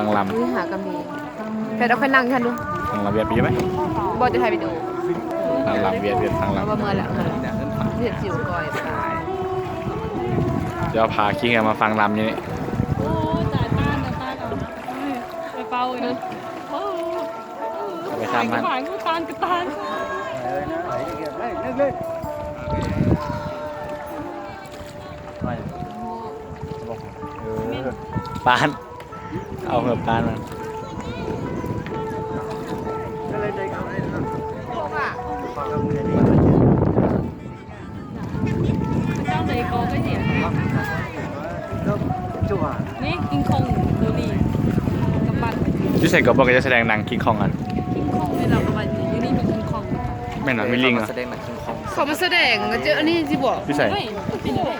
ทางลำ หากำดีแต่เราค่อยนั่งกันดู ทางลำเวียดปีไหม บอจะถ่ายไปดู ทางลำเวียดทาง เอา ลำ ว่าเมื่อแล้วเห็ดจิ๋วก่อยตาย เดี๋ยวพาคิงมาฟังลำนี่ โอ้จ่ายต้านเอาไปเป่าเลยโอ้ ไปทำมัน ผ่านกูตานกูตาน ปานเอาเหอะปานมา เจ้าไหนก็ไม่เสียนี่กิงคองดูนี่กำปั้น ที่ใส่กระบอกก็จะแสดงหนังคิงคองกัน กิงคองในเรากำปั้นอยู่นี่มีกิงคอง แม่นหรอมีลิงเหรอ เขามาแสดงเจออันนี้ที่บอก ที่ใส่ เฮ้ยเป็นเลย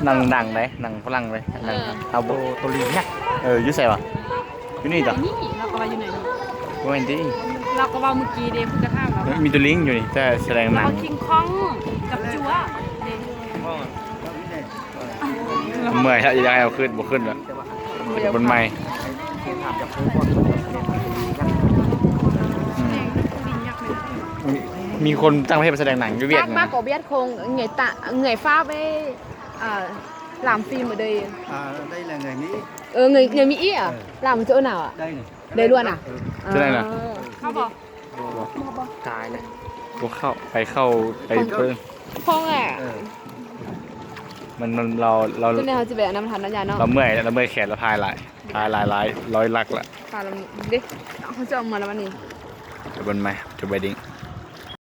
หนังไหนหนังฝรั่งเลยหนังเอาโบตัวลิงเนี่ยยี่ใส่ปะอยู่นี่จ้ะ นี่เรากำปั้นอยู่ไหน โมเมนตี้ เรากำปั้นเมื่อกี้เดฟพูดกระทั่งเรา มีตัวลิงอยู่นี่แต่แสดงหนั เรา ง กิงคองกับจัว เมื่อยถ้าจะได้เอาขึ้นบ่ขึ้นแล้วบนไม้มีคนตั้งประเทศไปแสดงหนังอยู่เวียด มาก นะ กว่าเบียดคงเหนื่อยตะเหนื่อยฟ้าไปlàm phim ở đây đây là người Mỹ. người Mỹ à làm chỗ nào ạ Đây này. đây luôn à ที่ไหนล่ะ เขาบอก ตายเลย กูเข้าไปเพิ่ง không à มันเรา cho nên họ chỉ về năm tháng đó nhà nó เราเมื่อยแขนเราพายหลายร้อยลักละ phải làm đi họ cho mà làm gì จะบนไม้จะไปดิ้ง